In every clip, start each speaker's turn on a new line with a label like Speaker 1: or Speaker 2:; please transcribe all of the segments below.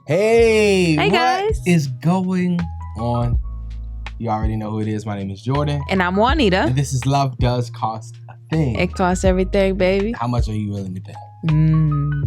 Speaker 1: Hey,
Speaker 2: Hey,
Speaker 1: what
Speaker 2: guys.
Speaker 1: is going on? You already know who it is. My name is Jordan.
Speaker 2: And I'm Juanita.
Speaker 1: And this is Love Does Cost a Thing.
Speaker 2: It costs everything, baby.
Speaker 1: How much are you willing to pay?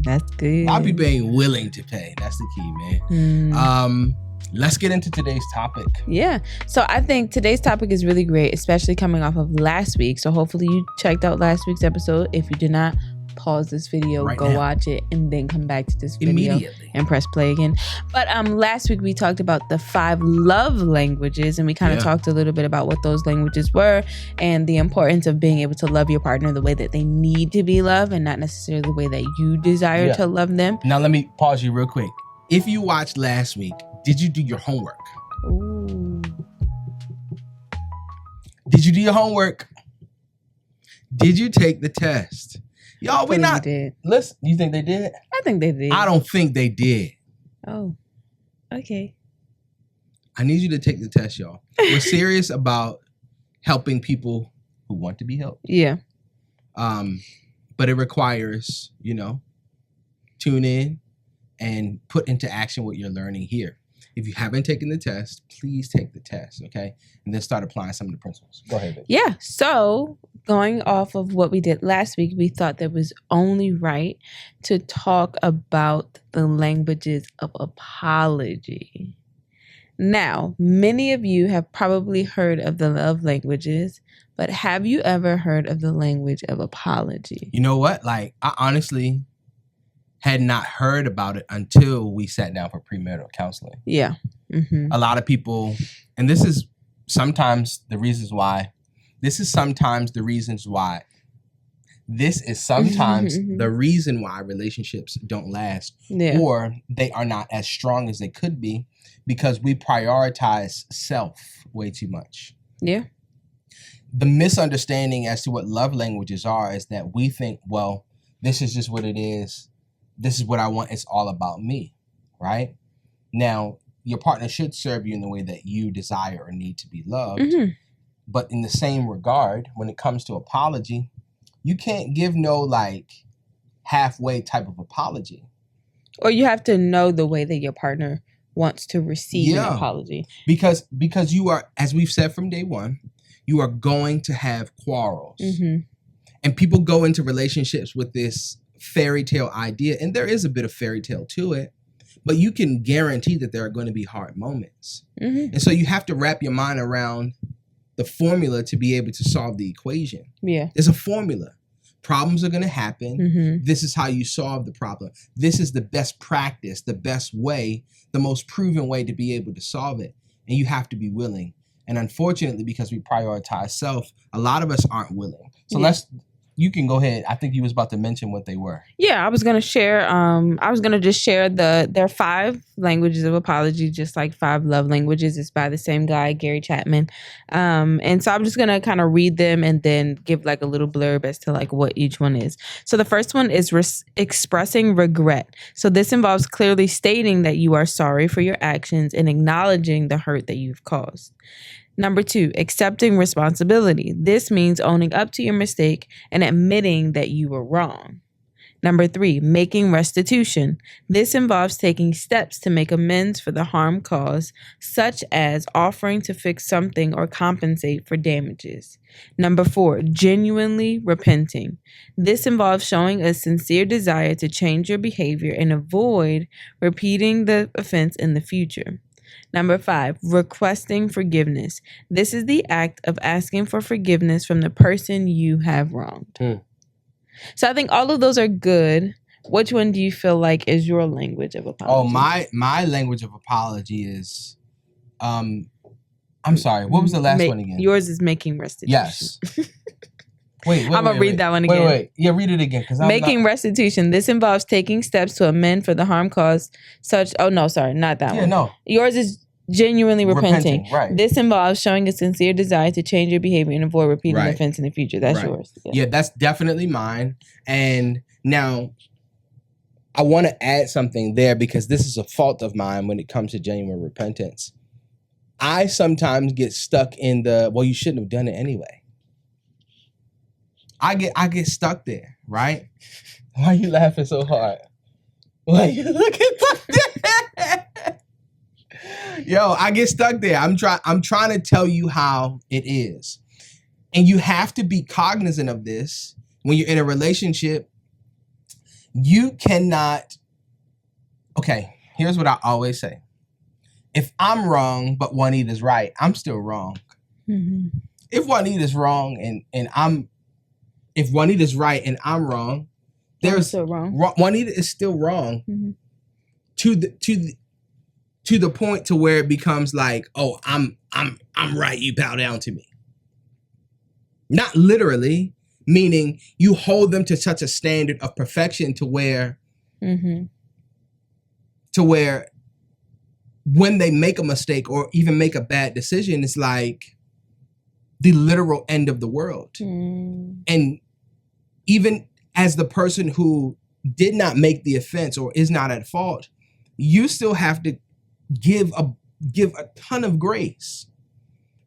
Speaker 2: That's good.
Speaker 1: I'll be paying willing to pay. That's the key, man. Let's get into today's topic.
Speaker 2: Yeah. So I think today's topic is really great, especially coming off of last week. So hopefully you checked out last week's episode. If you did not, pause this video, go watch it, and then come back to this video
Speaker 1: immediately
Speaker 2: and press play again. But last week we talked about the 5 love languages, and we kind of talked a little bit about what those languages were and the importance of being able to love your partner the way that they need to be loved and not necessarily the way that you desire to love them.
Speaker 1: Now let me pause you real quick. If you watched last week, did you do your homework?
Speaker 2: Ooh.
Speaker 1: Did you do your homework? Did you take the test? Y'all, we not. Listen, you think they did?
Speaker 2: I think they did.
Speaker 1: I don't think they did.
Speaker 2: Oh, okay.
Speaker 1: I need you to take the test, y'all. We're serious about helping people who want to be helped.
Speaker 2: Yeah.
Speaker 1: But it requires, tune in and put into action what you're learning here. If you haven't taken the test, please take the test, okay? And then start applying some of the principles. Go ahead, baby.
Speaker 2: Yeah. So going off of what we did last week, we thought that it was only right to talk about the languages of apology. Now, many of you have probably heard of the love languages, but have you ever heard of the language of apology?
Speaker 1: You know what? I honestly had not heard about it until we sat down for premarital counseling.
Speaker 2: Yeah. Mm-hmm.
Speaker 1: A lot of people, and this is sometimes the reasons why the reason why relationships don't last or they are not as strong as they could be because we prioritize self way too much.
Speaker 2: Yeah.
Speaker 1: The misunderstanding as to what love languages are is that we think, well, this is just what it is. This is what I want. It's all about me, right? Now, your partner should serve you in the way that you desire or need to be loved. Mm-hmm. But in the same regard, when it comes to apology, you can't give no halfway type of apology.
Speaker 2: Or you have to know the way that your partner wants to receive an apology.
Speaker 1: Because you are, as we've said from day one, you are going to have quarrels. Mm-hmm. And people go into relationships with this fairy tale idea, and there is a bit of fairy tale to it, but you can guarantee that there are going to be hard moments. Mm-hmm. And so you have to wrap your mind around the formula to be able to solve the equation. Yeah. There's a formula. Problems are going to happen. Mm-hmm. This is how you solve the problem. This is the best practice, the best way, the most proven way to be able to solve it. And you have to be willing. And unfortunately, because we prioritize self, a lot of us aren't willing. So you can go ahead. I think you was about to mention what they were.
Speaker 2: Yeah, I was going to share. Just share their 5 languages of apology, just like 5 love languages. It's by the same guy, Gary Chapman. And so I'm just going to kind of read them and then give a little blurb as to what each one is. So the first one is expressing regret. So this involves clearly stating that you are sorry for your actions and acknowledging the hurt that you've caused. Number 2, accepting responsibility. This means owning up to your mistake and admitting that you were wrong. Number 3, making restitution. This involves taking steps to make amends for the harm caused, such as offering to fix something or compensate for damages. Number 4, genuinely repenting. This involves showing a sincere desire to change your behavior and avoid repeating the offense in the future. Number 5, requesting forgiveness. This is the act of asking for forgiveness from the person you have wronged. So I think all of those are good. Which one do you feel like is your language of apology?
Speaker 1: Oh, my language of apology is, I'm sorry, what was the last one again?
Speaker 2: Yours is making restitution.
Speaker 1: Yes. Wait,
Speaker 2: I'm going to read that one again.
Speaker 1: Wait. Yeah, read it again.
Speaker 2: Making restitution. This involves taking steps to amend for the harm caused such... Oh, no, sorry. Not that one.
Speaker 1: Yeah, no.
Speaker 2: Yours is genuinely repenting.
Speaker 1: Right.
Speaker 2: This involves showing a sincere desire to change your behavior and avoid repeating the offense in the future. That's yours.
Speaker 1: Yeah, that's definitely mine. And now, I want to add something there because this is a fault of mine when it comes to genuine repentance. I sometimes get stuck in you shouldn't have done it anyway. I get stuck there, right? Why are you laughing so hard? Why are you looking like that? Yo, I get stuck there. I'm trying to tell you how it is. And you have to be cognizant of this when you're in a relationship. You cannot. Okay, here's what I always say. If I'm wrong, but Juanita's right, I'm still wrong. Mm-hmm. If Juanita's wrong if Juanita's right and I'm wrong, there's
Speaker 2: still wrong.
Speaker 1: Juanita is still wrong. Mm-hmm. To the point to where it becomes like, oh, I'm right, you bow down to me. Not literally, meaning you hold them to such a standard of perfection to where when they make a mistake or even make a bad decision, it's like the literal end of the world. And even as the person who did not make the offense or is not at fault, you still have to give a ton of grace,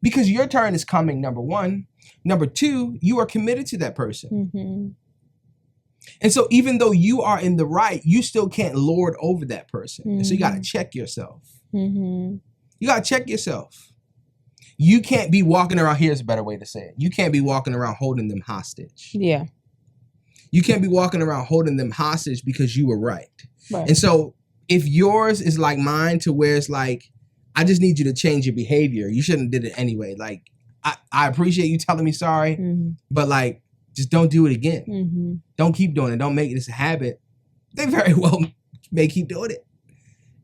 Speaker 1: because your turn is coming, number one. Number two, you are committed to that person. Mm-hmm. And so even though you are in the right, you still can't lord over that person. Mm-hmm. And so you got to check yourself. Mm-hmm. You got to check yourself. You can't be walking around, here's a better way to say it. You can't be walking around holding them hostage. Yeah. You can't be walking around holding them hostage because you were right. And so if yours is like mine, to where it's like, I just need you to change your behavior. You shouldn't have did it anyway. Like, I appreciate you telling me sorry, but like, just don't do it again. Mm-hmm. Don't keep doing it. Don't make this a habit. They very well may keep doing it.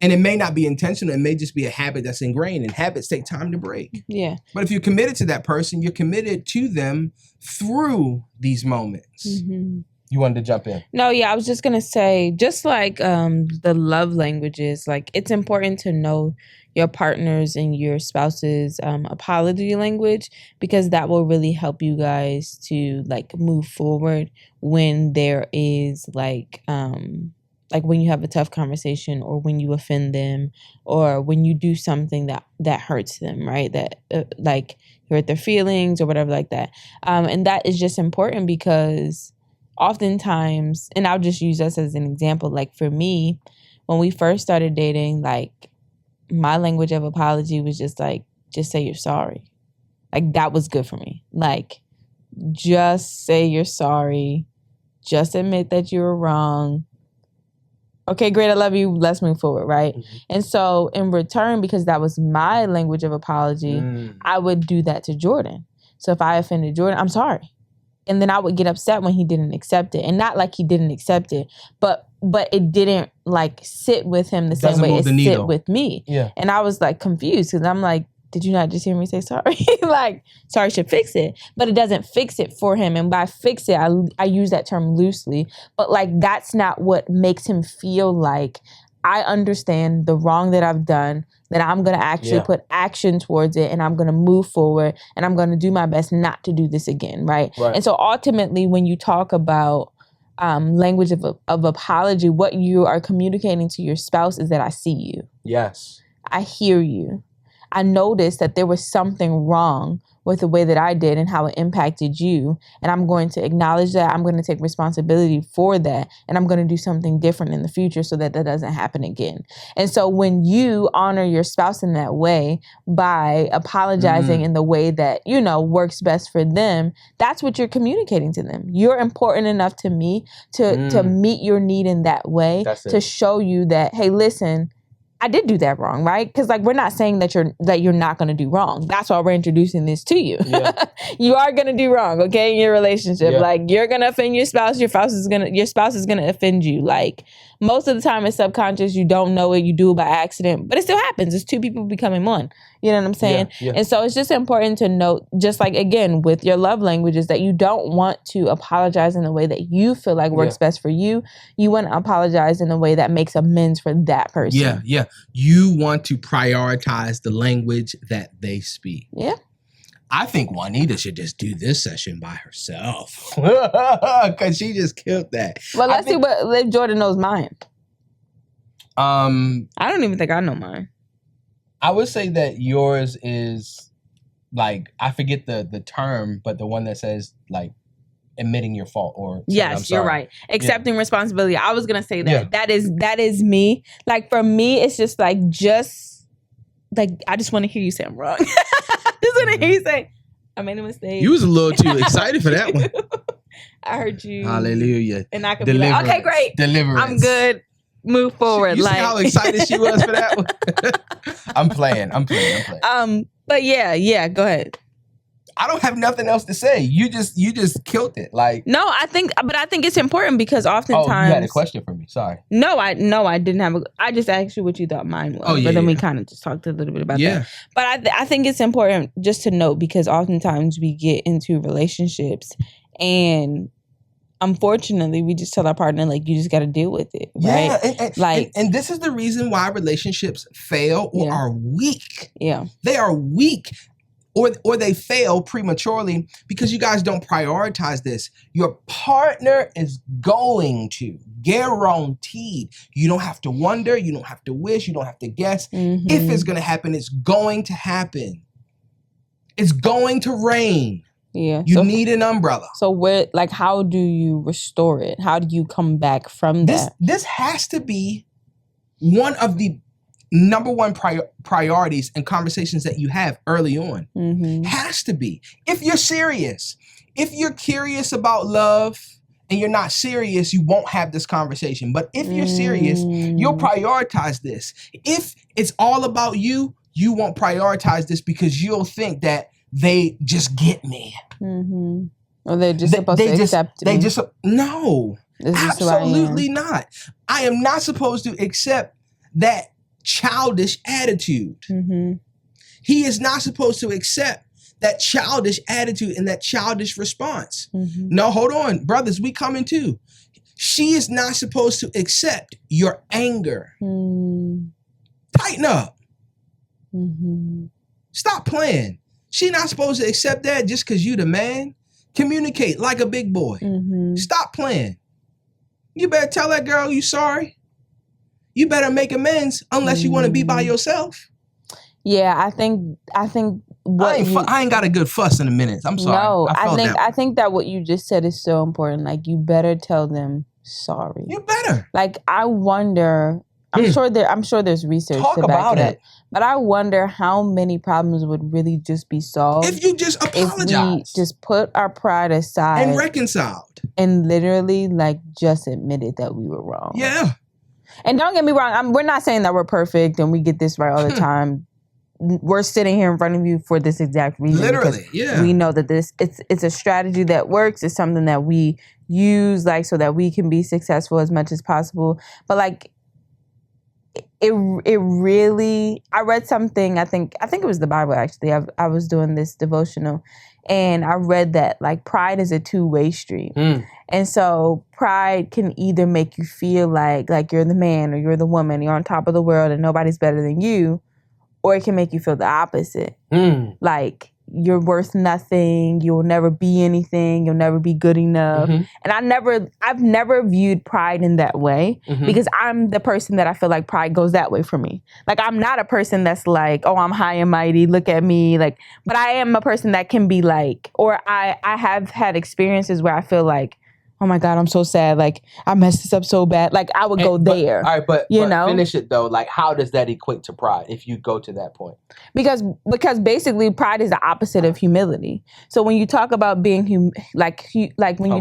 Speaker 1: And it may not be intentional. It may just be a habit that's ingrained, and habits take time to break. Yeah. But if you're committed to that person, you're committed to them through these moments. Mm-hmm. You wanted to jump in?
Speaker 2: No, yeah, I was just going to say, just like the love languages, like it's important to know your partner's and your spouse's apology language, because that will really help you guys to like move forward when there is like when you have a tough conversation, or when you offend them, or when you do something that hurts them, right? That like you hurt their feelings or whatever like that. And that is just important, because oftentimes, and I'll just use us as an example, like for me, when we first started dating, like my language of apology was just like, just say you're sorry. Like that was good for me. Like, just say you're sorry. Just admit that you were wrong. Okay, great, I love you. Let's move forward, right? Mm-hmm. And so in return, because that was my language of apology, I would do that to Jordan. So if I offended Jordan, I'm sorry. And then I would get upset when he didn't accept it. And not like he didn't accept it, but it didn't like sit with him the same way it sit with me. Yeah. And I was like confused, because I'm like, did you not just hear me say sorry? Like, sorry should fix it. But it doesn't fix it for him. And by fix it, I use that term loosely. But like, that's not what makes him feel like I understand the wrong that I've done, that I'm going to actually put action towards it, and I'm going to move forward, and I'm going to do my best not to do this again, right? And so ultimately, when you talk about language of apology, what you are communicating to your spouse is that I see you. Yes. I hear you. I noticed that there was something wrong with the way that I did and how it impacted you. And I'm going to acknowledge that. I'm going to take responsibility for that. And I'm going to do something different in the future so that doesn't happen again. And so when you honor your spouse in that way by apologizing in the way that, you know, works best for them, that's what you're communicating to them. You're important enough to me to meet your need in that way, to show you that, hey, listen, I did do that wrong, right? Because like, we're not saying that you're not going to do wrong. That's why we're introducing this to you. Yeah. You are going to do wrong, okay, in your relationship. Yeah. Like, you're going to offend your spouse. Your spouse is going to offend you. Like, most of the time it's subconscious. You don't know it. You do it by accident, but it still happens. It's two people becoming one. You know what I'm saying? Yeah. And so it's just important to note, just like, again, with your love languages, that you don't want to apologize in the way that you feel like works best for you. You want to apologize in a way that makes amends for that person.
Speaker 1: Yeah, yeah. You want to prioritize the language that they speak. Yeah. I think Juanita should just do this session by herself, because she just killed that.
Speaker 2: Well, let's see if Jordan knows mine. I don't even think I know mine.
Speaker 1: I would say that yours is like, I forget the term, but the one that says like admitting your fault, or
Speaker 2: yes, you're right. Accepting responsibility. I was gonna say that. Yeah. That is me. Like, for me, it's just like, just I just want to hear you say I'm wrong. Just want to hear you say I made a mistake.
Speaker 1: You was a little too excited for that one.
Speaker 2: I heard you.
Speaker 1: Hallelujah.
Speaker 2: And I could be like, okay, great.
Speaker 1: Deliverance.
Speaker 2: I'm good. Move forward.
Speaker 1: You see how excited she was for that one? I'm playing.
Speaker 2: But yeah, go ahead.
Speaker 1: I don't have nothing else to say. You just killed it. Like,
Speaker 2: no, I think it's important because oftentimes.
Speaker 1: Oh, you had a question for me. Sorry.
Speaker 2: No, I didn't have I just asked you what you thought mine was.
Speaker 1: Oh, yeah,
Speaker 2: but then we
Speaker 1: yeah.
Speaker 2: kind of just talked a little bit about that. But I think it's important just to note because oftentimes we get into relationships and unfortunately we just tell our partner like you just got to deal with it, right?
Speaker 1: Yeah, and this is the reason why relationships fail or are weak.
Speaker 2: Yeah,
Speaker 1: they are weak. Or they fail prematurely because you guys don't prioritize this. Your partner is going to, guaranteed. You don't have to wonder, you don't have to wish, you don't have to guess.
Speaker 2: Mm-hmm.
Speaker 1: If it's going to happen, it's going to happen. It's going to rain.
Speaker 2: Yeah.
Speaker 1: You need an umbrella.
Speaker 2: So how do you restore it? How do you come back from that?
Speaker 1: This has to be one of the number one priorities and conversations that you have early on.
Speaker 2: Mm-hmm.
Speaker 1: Has to be. If you're serious, if you're curious about love and you're not serious, you won't have this conversation. But if you're serious, you'll prioritize this. If it's all about you, you won't prioritize this because you'll think that they just get me.
Speaker 2: Mm-hmm. Or they're just supposed to accept me.
Speaker 1: No, absolutely not. I am not supposed to accept that childish attitude.
Speaker 2: Mm-hmm.
Speaker 1: He is not supposed to accept that childish attitude and that childish response.
Speaker 2: Mm-hmm.
Speaker 1: No, hold on, brothers, we coming too. She is not supposed to accept your anger.
Speaker 2: Mm-hmm.
Speaker 1: Tighten up.
Speaker 2: Mm-hmm.
Speaker 1: Stop playing. She not supposed to accept that just because you the man. Communicate like a big boy.
Speaker 2: Mm-hmm.
Speaker 1: Stop playing. You better tell that girl you sorry. You better make amends unless you want to be by yourself.
Speaker 2: Yeah, I think
Speaker 1: I ain't got a good fuss in a minute. I'm sorry.
Speaker 2: No, I think that what you just said is so important. Like you better tell them sorry.
Speaker 1: You better.
Speaker 2: Like I wonder. I'm sure there's research
Speaker 1: Talk
Speaker 2: to back
Speaker 1: about
Speaker 2: it up.
Speaker 1: it.
Speaker 2: But I wonder how many problems would really just be solved
Speaker 1: if you just apologize.
Speaker 2: If we just put our pride aside
Speaker 1: and reconciled
Speaker 2: and literally like just admitted that we were wrong.
Speaker 1: Yeah.
Speaker 2: And don't get me wrong, we're not saying that we're perfect and we get this right all the time. We're sitting here in front of you for this exact reason.
Speaker 1: Literally, yeah.
Speaker 2: We know that it's a strategy that works. It's something that we use like so that we can be successful as much as possible. But like it really, I read something, I think it was the Bible actually. I was doing this devotional and I read that like pride is a two-way street. And so pride can either make you feel like you're the man or you're the woman, you're on top of the world and nobody's better than you, or it can make you feel the opposite. Like you're worth nothing, you'll never be anything, you'll never be good enough.
Speaker 1: Mm-hmm.
Speaker 2: And I've never viewed pride in that way because I'm the person that I feel like pride goes that way for me. Like I'm not a person that's like, oh, I'm high and mighty, look at me. Like, but I am a person that can be like, or I have had experiences where I feel like, oh my God, I'm so sad. Like I messed this up so bad. Like I would go there.
Speaker 1: All right, but
Speaker 2: you know,
Speaker 1: finish it though. Like how does that equate to pride if you go to that point?
Speaker 2: Because basically pride is the opposite of humility. So when you talk about being you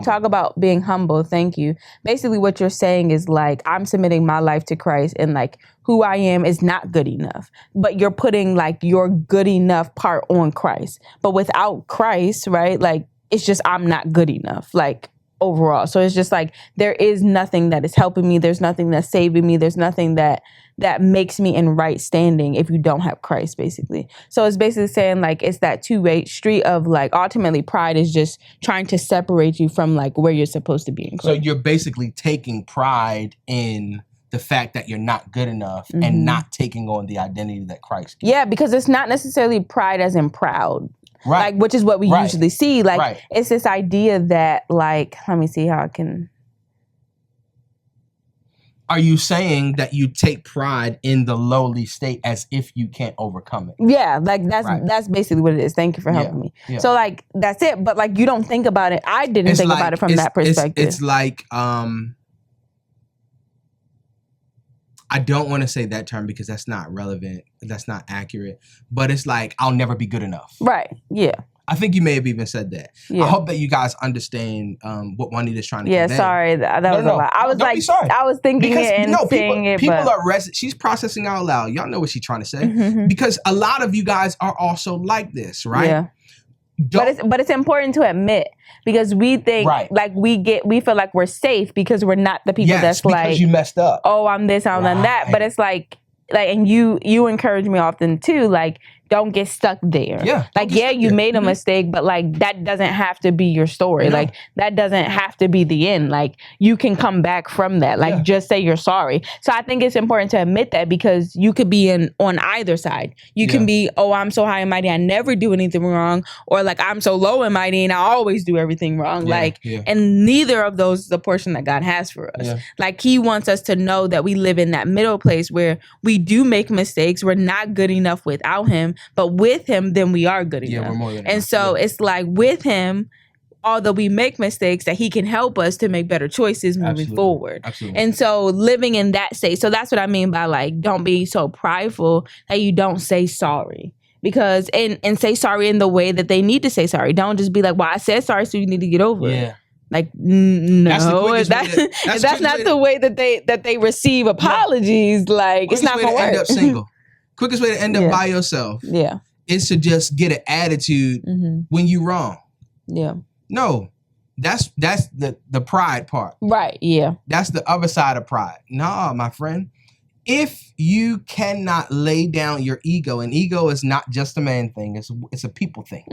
Speaker 2: talk about being humble, thank you. Basically what you're saying is like I'm submitting my life to Christ and like who I am is not good enough. But you're putting like your good enough part on Christ. But without Christ, right? Like it's just I'm not good enough. Like overall. So it's just like there is nothing that is helping me. There's nothing that's saving me. There's nothing that makes me in right standing if you don't have Christ, basically. So it's basically saying like it's that two-way street of like ultimately pride is just trying to separate you from like where you're supposed to be in Christ.
Speaker 1: So you're basically taking pride in the fact that you're not good enough and not taking on the identity that Christ gives.
Speaker 2: Yeah, because it's not necessarily pride as in proud.
Speaker 1: Right.
Speaker 2: Like, which is what we usually see. Like,
Speaker 1: right.
Speaker 2: It's this idea that, like, let me see how I can.
Speaker 1: Are you saying that you take pride in the lowly state as if you can't overcome it?
Speaker 2: Yeah, like that's basically what it is. Thank you for helping me. Yeah. So, like, that's it. But, like, you don't think about it. I didn't think about it from that perspective.
Speaker 1: It's like, I I don't want to say that term because that's not relevant. That's not accurate. But it's like, I'll never be good enough.
Speaker 2: Right. Yeah.
Speaker 1: I think you may have even said that.
Speaker 2: Yeah.
Speaker 1: I hope that you guys understand what Juanita's trying to convey.
Speaker 2: Yeah, sorry. That was a lot. I was
Speaker 1: don't
Speaker 2: like,
Speaker 1: be sorry.
Speaker 2: I was thinking
Speaker 1: because,
Speaker 2: it and saying it,
Speaker 1: people
Speaker 2: but...
Speaker 1: are she's processing out loud. Y'all know what she's trying to say. Because a lot of you guys are also like this, right?
Speaker 2: Yeah. But it's important to admit, because we think like we feel like we're safe because we're not the people that's like,
Speaker 1: because you messed up.
Speaker 2: Oh, I'm this, I'm that. But it's like, and you encourage me often too, like, don't get stuck there.
Speaker 1: Yeah.
Speaker 2: Like, yeah, you made a mistake, but like, that doesn't have to be your story.
Speaker 1: No.
Speaker 2: Like, that doesn't have to be the end. Like, you can come back from that. Like, just say you're sorry. So I think it's important to admit that, because you could be on either side. You can be, oh, I'm so high and mighty, I never do anything wrong. Or like, I'm so low and mighty and I always do everything wrong. And neither of those is the portion that God has for us. Yeah. Like, he wants us to know that we live in that middle place where we do make mistakes. We're not good enough without him. But with him, then we are good enough.
Speaker 1: Yeah, we're more than enough.
Speaker 2: And so it's like, with him, although we make mistakes, that he can help us to make better choices moving forward.
Speaker 1: Absolutely.
Speaker 2: And so living in that state. So that's what I mean by like, don't be so prideful that you don't say sorry. Because, and say sorry in the way that they need to say sorry. Don't just be like, well, I said sorry, so you need to get over it. Like, no, that's not the way that they receive apologies. Like, it's not gonna work.
Speaker 1: End up single. Quickest way to end up by yourself is to just get an attitude when you wrong.
Speaker 2: Yeah.
Speaker 1: No, that's the pride part.
Speaker 2: Right, yeah.
Speaker 1: That's the other side of pride. Nah, my friend. If you cannot lay down your ego, and ego is not just a man thing, it's a people thing.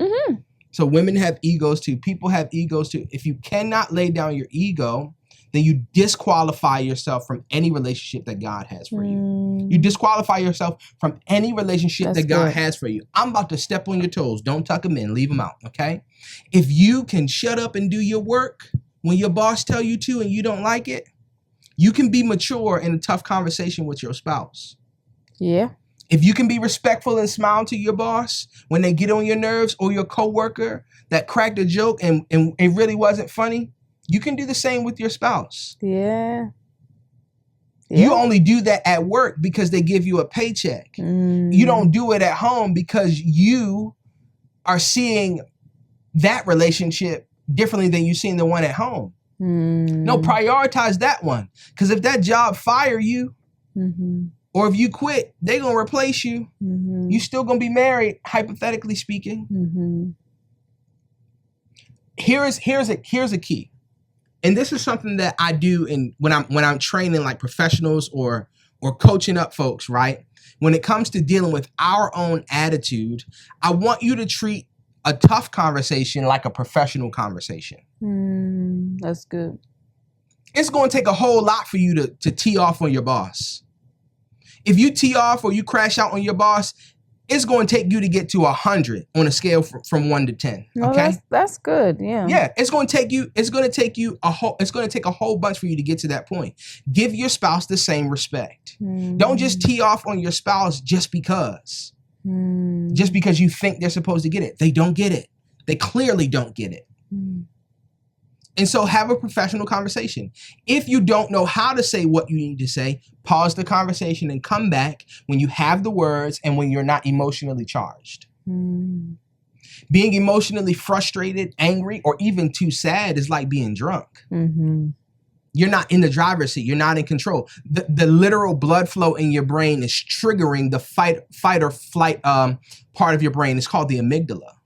Speaker 1: So women have egos too. People have egos too. If you cannot lay down your ego, then you disqualify yourself from any relationship that God has for you. You disqualify yourself from any relationship that God has for you. I'm about to step on your toes. Don't tuck them in. Leave them out, okay? If you can shut up and do your work when your boss tell you to and you don't like it, you can be mature in a tough conversation with your spouse.
Speaker 2: Yeah.
Speaker 1: If you can be respectful and smile to your boss when they get on your nerves, or your coworker that cracked a joke and it really wasn't funny, you can do the same with your spouse.
Speaker 2: Yeah.
Speaker 1: You only do that at work because they give you a paycheck. You don't do it at home because you are seeing that relationship differently than you seeing the one at home. No, prioritize that one. Because if that job fire you, or if you quit, they're going to replace you. You still going to be married, hypothetically speaking. Here's a key. And this is something that I do when I'm training like professionals or coaching up folks, right? When it comes to dealing with our own attitude, I want you to treat a tough conversation like a professional conversation.
Speaker 2: That's good.
Speaker 1: It's going to take a whole lot for you to tee off on your boss. If you tee off or you crash out on your boss, it's going to take you to get to 100 on a scale from 1 to 10. Okay,
Speaker 2: that's good. Yeah.
Speaker 1: Yeah, it's going to take a whole bunch for you to get to that point. Give your spouse the same respect. Don't just tee off on your spouse just because you think they're supposed to get it. They don't get it. They clearly don't get it. And so have a professional conversation. If you don't know how to say what you need to say, pause the conversation and come back when you have the words and when you're not emotionally charged. Being emotionally frustrated, angry, or even too sad is like being drunk. You're not in the driver's seat. You're not in control. The literal blood flow in your brain is triggering the fight or flight part of your brain. It's called the amygdala.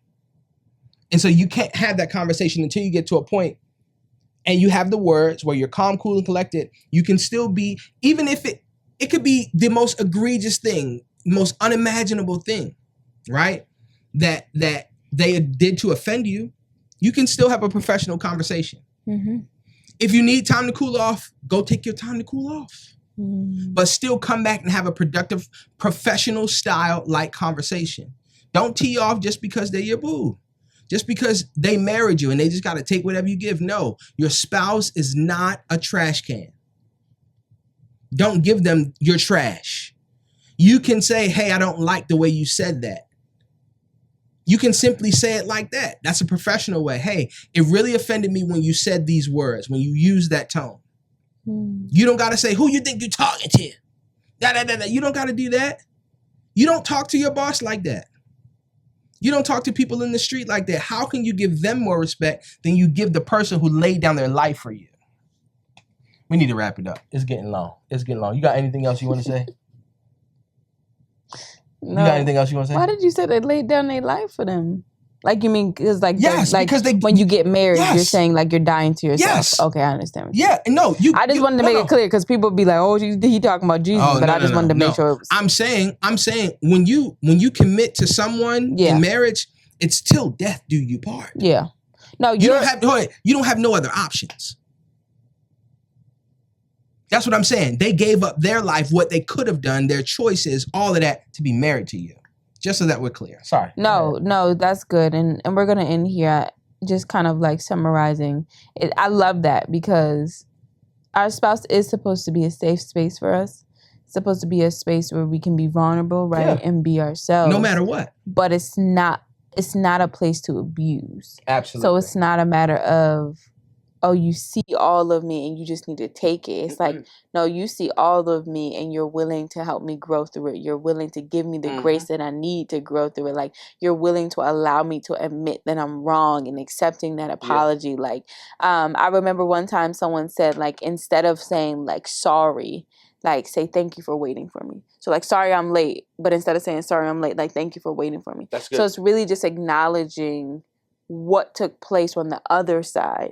Speaker 1: And so you can't have that conversation until you get to a point and you have the words where you're calm, cool, and collected. You can still be, even if it could be the most egregious thing, most unimaginable thing, right? That they did to offend you. You can still have a professional conversation. If you need time to cool off, go take your time to cool off. But still come back and have a productive, professional style like conversation. Don't tee off just because they're your boo. Just because they married you and they just got to take whatever you give. No, your spouse is not a trash can. Don't give them your trash. You can say, hey, I don't like the way you said that. You can simply say it like that. That's a professional way. Hey, it really offended me when you said these words, when you used that tone. You don't got to say, who you think you're talking to? You don't got to do that. You don't talk to your boss like that. You don't talk to people in the street like that. How can you give them more respect than you give the person who laid down their life for you? We need to wrap it up. It's getting long. You got anything else you want to say?
Speaker 2: No.
Speaker 1: You got anything else you want to say?
Speaker 2: Why did you say they laid down their life for them? Like, you mean, because like,
Speaker 1: yes, because
Speaker 2: when you get married,
Speaker 1: yes.
Speaker 2: you're saying like you're dying to yourself.
Speaker 1: Yes.
Speaker 2: Okay, I understand.
Speaker 1: Yeah, no,
Speaker 2: I just wanted to make it clear because people be like, "Oh, he talking about Jesus," but I just wanted to make sure. It was...
Speaker 1: I'm saying, when you commit to someone in marriage, it's till death do you part.
Speaker 2: Yeah. No,
Speaker 1: you don't have no other options. That's what I'm saying. They gave up their life, what they could have done, their choices, all of that to be married to you. Just so that we're clear. Sorry.
Speaker 2: No, that's good. And we're going to end here just kind of like summarizing it. I love that because our spouse is supposed to be a safe space for us. It's supposed to be a space where we can be vulnerable, right? Yeah. And be ourselves.
Speaker 1: No matter what.
Speaker 2: But it's not a place to abuse.
Speaker 1: Absolutely.
Speaker 2: So it's not a matter of, oh, you see all of me and you just need to take it. It's like, no, you see all of me and you're willing to help me grow through it. You're willing to give me the grace that I need to grow through it. Like, you're willing to allow me to admit that I'm wrong and accepting that apology. Yeah. Like, I remember one time someone said, like, instead of saying like sorry, like, say thank you for waiting for me. So like, sorry I'm late, but instead of saying sorry I'm late, like, thank you for waiting for me.
Speaker 1: That's good.
Speaker 2: So it's really just acknowledging what took place on the other side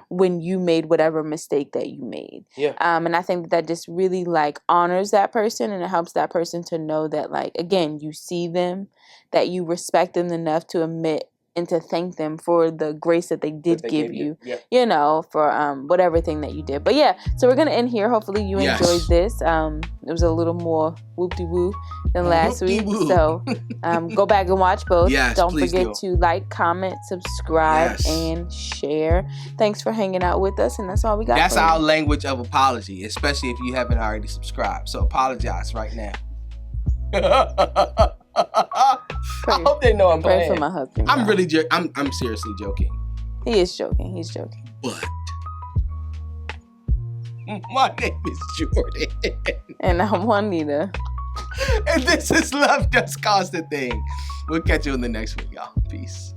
Speaker 2: when you made whatever mistake that you made.
Speaker 1: Yeah.
Speaker 2: And I think that just really like honors that person, and it helps that person to know that, like, again, you see them, that you respect them enough to admit and to thank them for the grace that they did give you, you know, for whatever thing that you did. But yeah, so we're going to end here. Hopefully you enjoyed this. It was a little more whoop-de-woo than last week. So go back and watch both.
Speaker 1: Yes,
Speaker 2: Don't forget to like, comment, subscribe, and share. Thanks for hanging out with us, and that's all we got.
Speaker 1: That's our language of apology, especially if you haven't already subscribed. So apologize right now. I hope they know I'm playing.
Speaker 2: Pray for my husband.
Speaker 1: I'm really I'm seriously joking.
Speaker 2: He is joking. He's joking.
Speaker 1: But my name is Jordan.
Speaker 2: And I'm Juanita.
Speaker 1: And this is Love Does Cost a Thing. We'll catch you in the next one, y'all. Peace.